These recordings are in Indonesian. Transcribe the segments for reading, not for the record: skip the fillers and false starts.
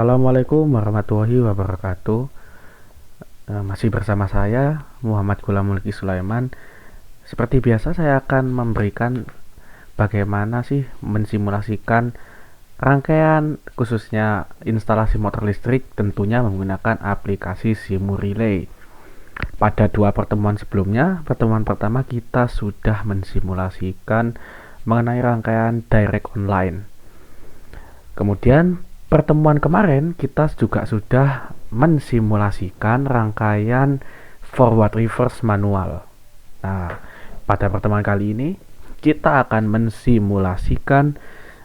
Assalamualaikum warahmatullahi wabarakatuh. Masih bersama saya Muhammad Gulam Mulki Sulaiman. Seperti biasa saya akan memberikan bagaimana sih mensimulasikan rangkaian khususnya instalasi motor listrik tentunya menggunakan aplikasi Simurelay. Pada dua pertemuan sebelumnya, pertemuan pertama kita sudah mensimulasikan mengenai rangkaian direct online. Kemudian pertemuan kemarin kita juga sudah mensimulasikan rangkaian forward reverse manual. Nah, pada pertemuan kali ini kita akan mensimulasikan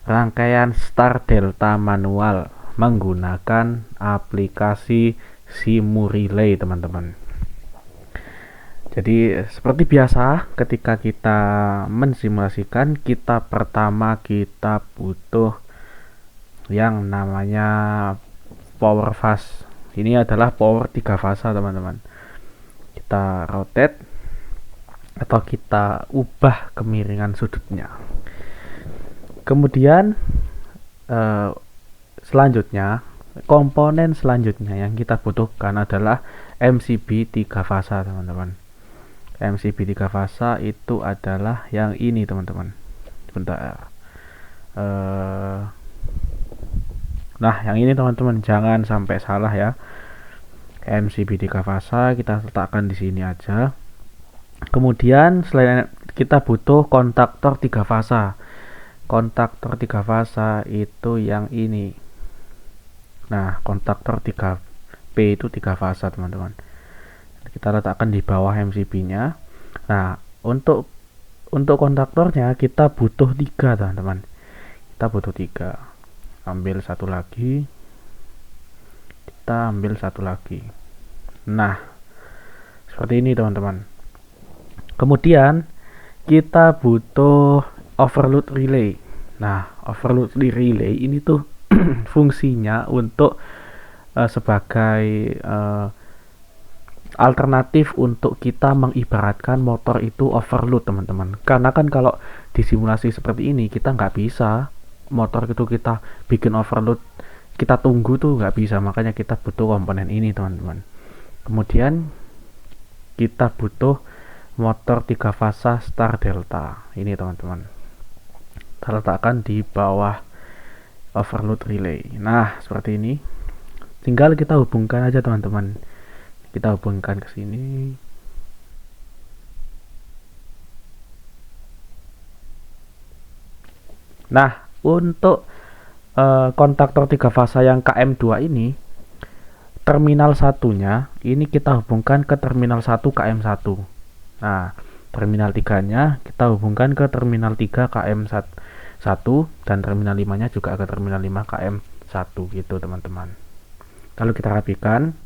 rangkaian start delta manual menggunakan aplikasi Simurelay, teman-teman. Jadi seperti biasa ketika kita mensimulasikan, pertama kita butuh yang namanya power fast. Ini adalah power 3 fasa, teman-teman. Kita rotate atau kita ubah kemiringan sudutnya. Kemudian selanjutnya, komponen selanjutnya yang kita butuhkan adalah MCB 3 fasa, teman-teman. MCB 3 fasa itu adalah yang ini, teman-teman. Bentar. Nah, yang ini, teman-teman, jangan sampai salah ya. MCB 3 fasa kita letakkan di sini aja. Kemudian selain kita butuh kontaktor 3 fasa. Kontaktor 3 fasa itu yang ini. Nah, kontaktor 3P itu 3 fasa, teman-teman. Kita letakkan di bawah MCB-nya. Nah, untuk kontaktornya kita butuh 3, teman-teman. Kita butuh 3. Ambil satu lagi. Kita ambil satu lagi. Nah, seperti ini, teman-teman. Kemudian kita butuh overload relay. Nah, overload relay ini tuh fungsinya untuk sebagai alternatif untuk kita mengibaratkan motor itu overload, teman-teman. Karena kan kalau di simulasi seperti ini kita nggak bisa motor itu kita bikin overload, kita tunggu tuh nggak bisa. Makanya kita butuh komponen ini, teman-teman. Kemudian kita butuh motor 3 fasa start delta ini, teman-teman. Kita letakkan di bawah overload relay. Nah, seperti ini. Tinggal kita hubungkan aja, teman-teman. Kita hubungkan ke sini. Nah, untuk kontaktor 3 fasa yang KM2 ini, terminal satunya ini kita hubungkan ke terminal 1 KM1. Nah, terminal 3-nya kita hubungkan ke terminal 3 KM1 dan terminal 5-nya juga ke terminal 5 KM1 gitu, teman-teman. Kalau kita rapikan,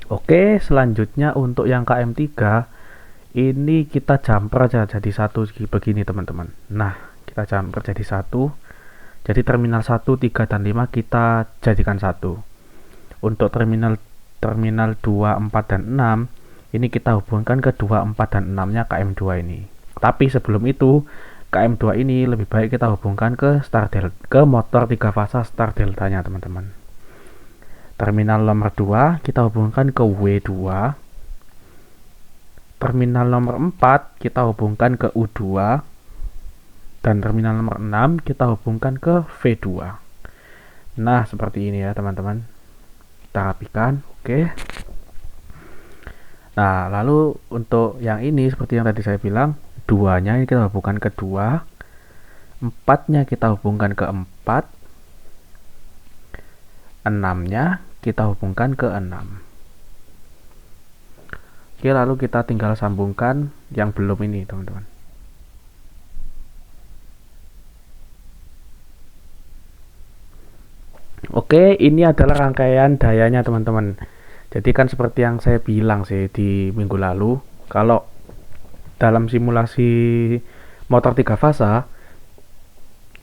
oke, selanjutnya untuk yang KM3 ini kita jumper aja jadi satu begini, teman-teman. Nah, kita jumper jadi satu. Jadi terminal 1, 3 dan 5 kita jadikan satu. Untuk terminal 2, 4 dan 6 ini kita hubungkan ke 2, 4 dan 6-nya KM2 ini. Tapi sebelum itu, KM2 ini lebih baik kita hubungkan ke ke motor 3 fasa start deltanya, teman-teman. Terminal nomor 2 kita hubungkan ke W2. Terminal nomor 4 kita hubungkan ke U2. Dan terminal nomor 6 kita hubungkan ke V2. Nah, seperti ini ya, teman-teman. Kita rapikan, oke. Nah, lalu untuk yang ini seperti yang tadi saya bilang, 2-nya ini kita hubungkan ke 2, 4-nya kita hubungkan ke 4, 6-nya kita hubungkan ke 6. Oke, lalu kita tinggal sambungkan yang belum ini, teman-teman. Oke, ini adalah rangkaian dayanya, teman-teman. Jadi kan seperti yang saya bilang sih di minggu lalu, kalau dalam simulasi motor 3 fasa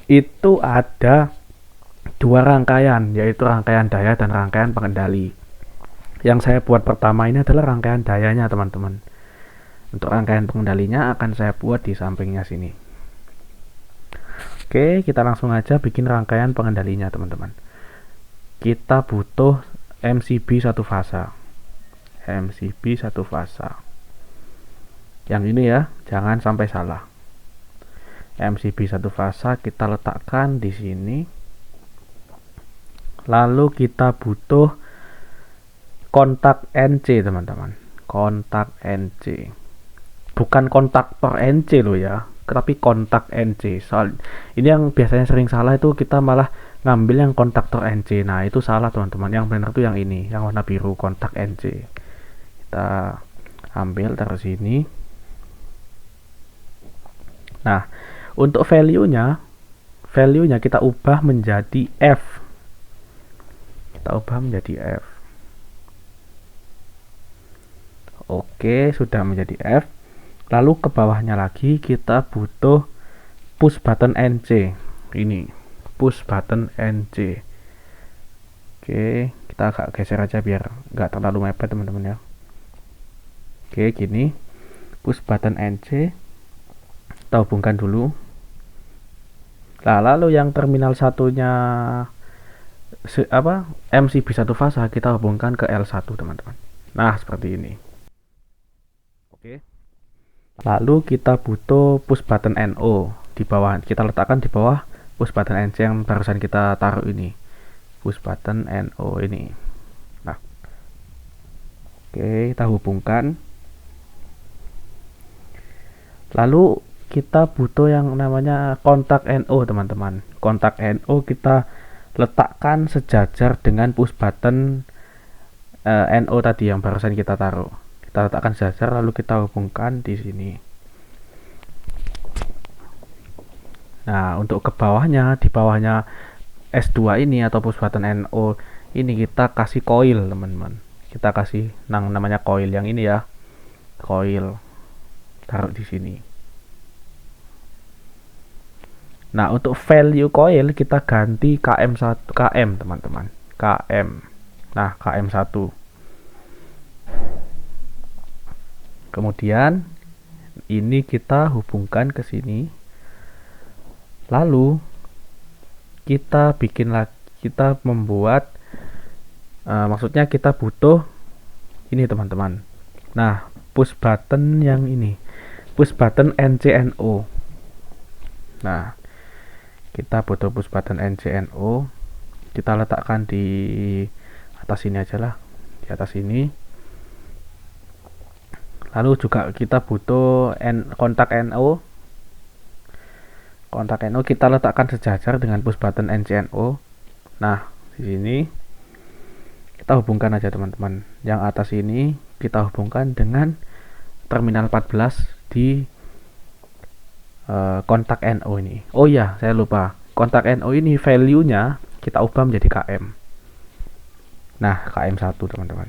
itu ada 2 rangkaian, yaitu rangkaian daya dan rangkaian pengendali. Yang saya buat pertama ini adalah rangkaian dayanya, teman-teman. Untuk rangkaian pengendalinya akan saya buat di sampingnya sini. Oke, kita langsung aja bikin rangkaian pengendalinya, teman-teman. Kita butuh MCB satu fasa. MCB satu fasa. Yang ini ya, jangan sampai salah. MCB satu fasa kita letakkan di sini. Lalu kita butuh kontak NC, teman-teman. Kontak NC. Bukan kontaktor NC loh ya, tapi kontak NC. Soal ini yang biasanya sering salah itu, kita malah ngambil yang kontaktor NC. Nah, itu salah, teman-teman. Yang benar tuh yang ini, yang warna biru, kontak NC. Kita ambil taruh sini. Nah, untuk value-nya kita ubah menjadi F. Kita ubah menjadi F. Oke, sudah menjadi F. Lalu ke bawahnya lagi kita butuh push button NC. Ini push button NC. Oke, kita agak geser aja biar nggak terlalu mepet, teman-teman ya. Oke, gini. Push button NC. Kita hubungkan dulu. Nah, lalu yang terminal satunya MCB satu fasa kita hubungkan ke L1, teman-teman. Nah, seperti ini. Oke. Lalu kita butuh push button NO di bawah. Kita letakkan di bawah push button NC yang barusan kita taruh ini. Push button NO ini. Nah. Oke, kita hubungkan. Lalu kita butuh yang namanya kontak NO, teman-teman. Kontak NO kita letakkan sejajar dengan push button NO tadi yang barusan kita taruh. Kita letakkan sejajar, lalu kita hubungkan di sini. Nah, untuk ke bawahnya, di bawahnya S2 ini atau push button NO ini kita kasih coil, teman-teman. Kita kasih namanya coil yang ini ya. Coil. Taruh di sini. Nah, untuk value coil kita ganti KM1 KM, teman-teman. KM. Nah, KM1. Kemudian ini kita hubungkan ke sini. Lalu kita bikin lagi, kita membuat maksudnya kita butuh ini, teman-teman. Nah, push button yang ini. Push button NCNO. Nah, kita butuh push button NCNO. Kita letakkan di atas sini aja lah. Di atas ini. Lalu juga kita butuh kontak NO. Kontak NO kita letakkan sejajar dengan push button NCNO. Nah, di sini kita hubungkan aja, teman-teman. Yang atas ini kita hubungkan dengan terminal 14 di kontak NO ini. Oh iya, saya lupa. Kontak NO ini value-nya kita ubah menjadi KM. Nah, KM1, teman-teman.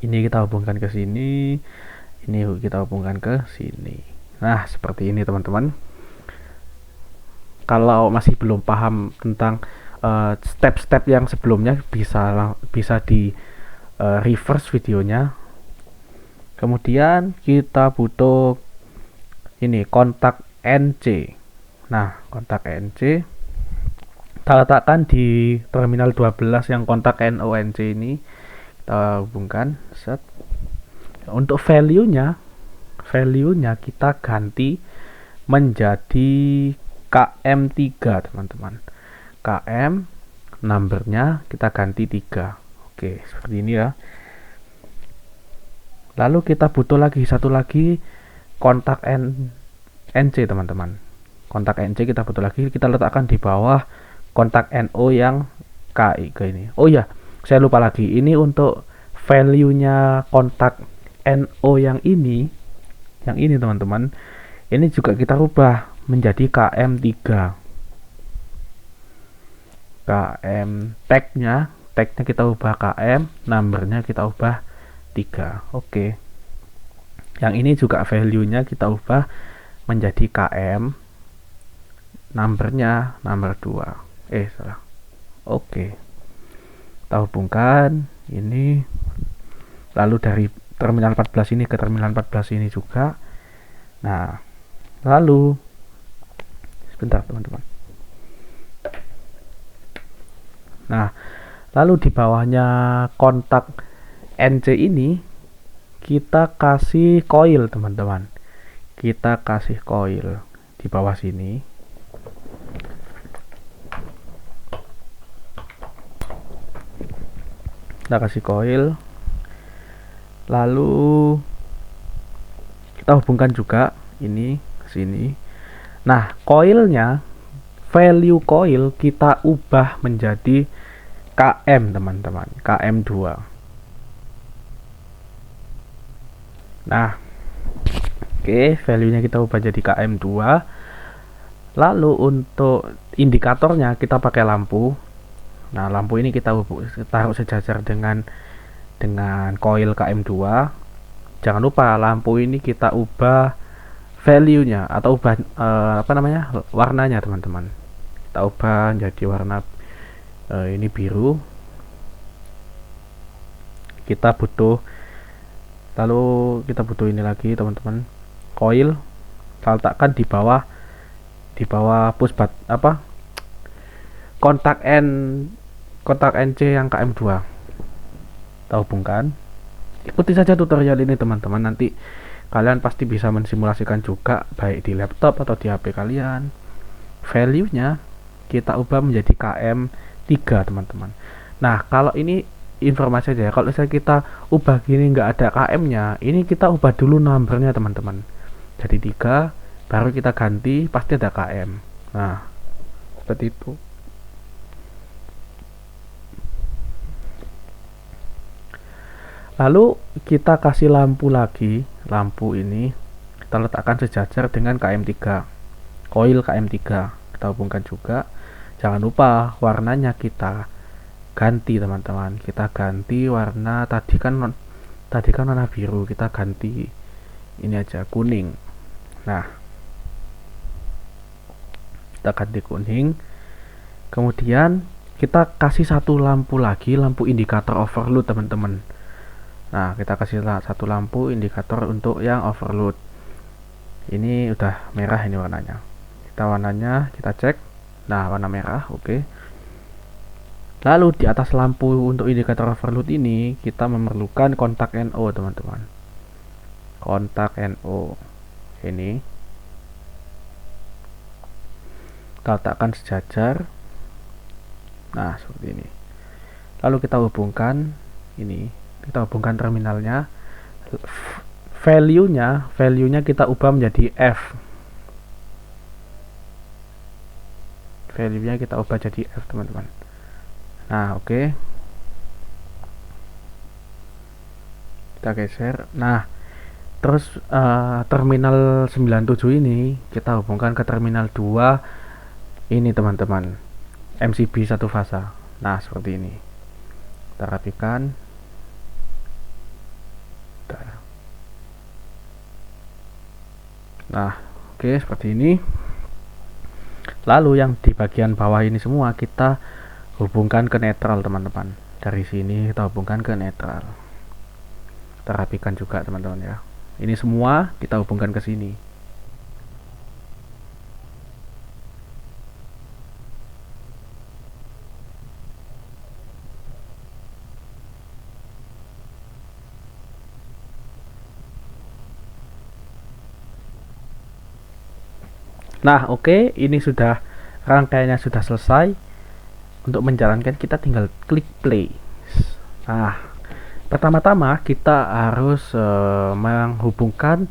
Ini kita hubungkan ke sini, ini kita hubungkan ke sini. Nah, seperti ini, teman-teman. Kalau masih belum paham tentang step-step yang sebelumnya, bisa di reverse videonya. Kemudian kita butuh ini kontak NC. Nah, kontak NC kita letakkan di terminal 12 yang kontak NONC ini. Kita hubungkan, set. Untuk value-nya kita ganti menjadi KM3, teman-teman. KM numbernya kita ganti 3. Oke, seperti ini ya. Lalu kita butuh lagi satu lagi kontak NC, teman-teman. Kontak NC kita butuh lagi, kita letakkan di bawah kontak NO yang KI ke ini. Oh ya, saya lupa lagi. Ini untuk value-nya kontak NO yang ini, teman-teman. Ini juga kita rubah menjadi KM3. KM tag-nya kita ubah KM, numbernya kita ubah 3. Oke. Yang ini juga value-nya kita ubah menjadi KM, numbernya number 2. Salah. Oke. Kita hubungkan ini. Lalu dari terminal 14 ini ke terminal 14 ini juga. Nah, lalu Bentar teman-teman. Nah, lalu di bawahnya kontak NC ini kita kasih coil teman-teman. Kita kasih coil di bawah sini. Kita kasih coil. Lalu kita hubungkan juga ini ke sini. Nah, coilnya, value coil kita ubah menjadi KM teman-teman, KM2. Nah, oke, value-nya kita ubah jadi KM2. Lalu untuk indikatornya kita pakai lampu. Nah, lampu ini kita taruh sejajar dengan coil KM2. Jangan lupa lampu ini kita ubah value-nya atau ubah warnanya teman-teman. Kita ubah jadi warna ini biru. Kita butuh ini lagi teman-teman, coil. Kita letakkan di bawah push kontak NC yang KM2. Kita hubungkan. Ikuti saja tutorial ini teman-teman, nanti kalian pasti bisa mensimulasikan juga baik di laptop atau di HP kalian. Value-nya kita ubah menjadi KM3 teman-teman. Nah, kalau ini informasi aja ya, kalau misalnya kita ubah gini nggak ada KM-nya, ini kita ubah dulu numbernya teman-teman. Jadi 3, baru kita ganti, pasti ada KM. Nah, seperti itu. Lalu kita kasih lampu lagi. Lampu ini kita letakkan sejajar dengan KM3, coil KM3. Kita hubungkan juga. Jangan lupa warnanya kita ganti teman-teman. Kita ganti warna, tadi kan warna biru, kita ganti ini aja kuning. Nah, kita ganti kuning. Kemudian kita kasih satu lampu lagi, lampu indikator overload teman-teman. Nah, kita kasih satu lampu indikator untuk yang overload. Ini udah merah ini warnanya. Warnanya kita cek. Nah, warna merah, oke. Lalu di atas lampu untuk indikator overload ini kita memerlukan kontak NO teman-teman. Kontak NO ini kita letakkan sejajar. Nah, seperti ini. Lalu kita hubungkan ini. Kita hubungkan terminalnya. Value-nya kita ubah menjadi F. Value-nya kita ubah jadi F teman-teman. Nah, oke. Kita geser. Nah, terus terminal 97 ini kita hubungkan ke terminal 2 ini teman-teman, MCB satu fasa. Nah, seperti ini. Kita rapikan. Nah, oke, seperti ini. Lalu yang di bagian bawah ini semua kita hubungkan ke netral teman-teman. Dari sini kita hubungkan ke netral. Kita rapikan juga teman-teman ya. Ini semua kita hubungkan ke sini. Nah, oke, ini sudah rangkaiannya sudah selesai. Untuk menjalankan kita tinggal klik play. Nah, pertama-tama kita harus menghubungkan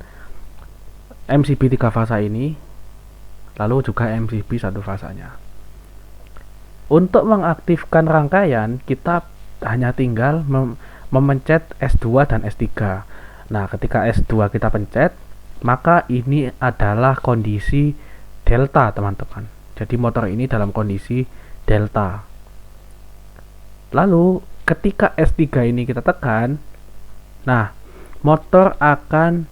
MCB 3 fasa ini, lalu juga MCB satu fasanya. Untuk mengaktifkan rangkaian kita hanya tinggal memencet S2 dan S3. Nah, ketika S2 kita pencet, maka ini adalah kondisi delta teman-teman. Jadi motor ini dalam kondisi delta. Lalu ketika S3 ini kita tekan, nah motor akan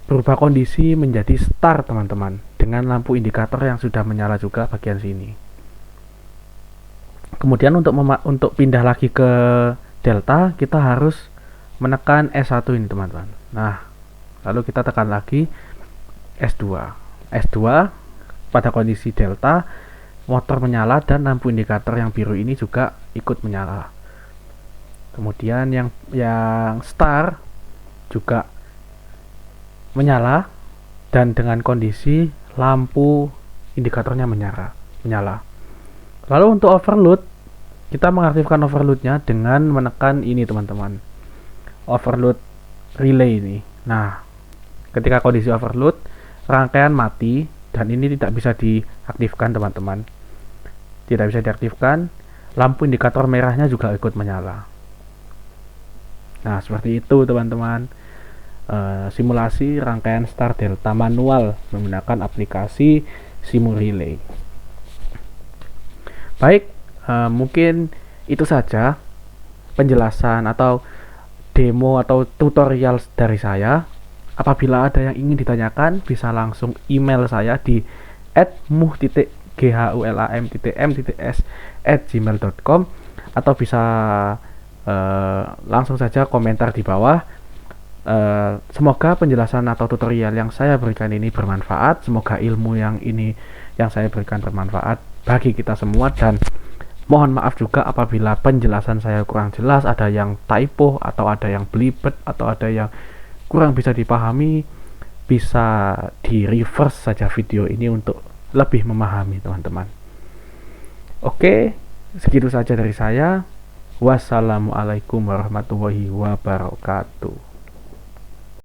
berubah kondisi menjadi start teman-teman, dengan lampu indikator yang sudah menyala juga bagian sini. Kemudian untuk pindah lagi ke delta, kita harus menekan S1 ini teman-teman. Nah, lalu kita tekan lagi S2. pada kondisi delta, motor menyala dan lampu indikator yang biru ini juga ikut menyala. Kemudian yang star juga menyala dan dengan kondisi lampu indikatornya menyala. Lalu untuk overload, kita mengaktifkan overloadnya dengan menekan ini teman-teman, overload relay ini. Nah, ketika kondisi overload, rangkaian mati dan ini tidak bisa diaktifkan teman-teman. Tidak bisa diaktifkan, lampu indikator merahnya juga ikut menyala. Nah, seperti itu teman-teman. Simulasi rangkaian star delta manual menggunakan aplikasi Simurelay. Baik, mungkin itu saja penjelasan atau demo atau tutorial dari saya. Apabila ada yang ingin ditanyakan, bisa langsung email saya di @muh.ghulam.m.s@gmail.com atau bisa langsung saja komentar di bawah. Semoga penjelasan atau tutorial yang saya berikan ini bermanfaat. Semoga ilmu yang saya berikan bermanfaat bagi kita semua, dan mohon maaf juga apabila penjelasan saya kurang jelas, ada yang typo atau ada yang belibet atau ada yang kurang bisa dipahami. Bisa di reverse saja video ini untuk lebih memahami teman-teman. Oke, segitu saja dari saya. Wassalamualaikum warahmatullahi wabarakatuh.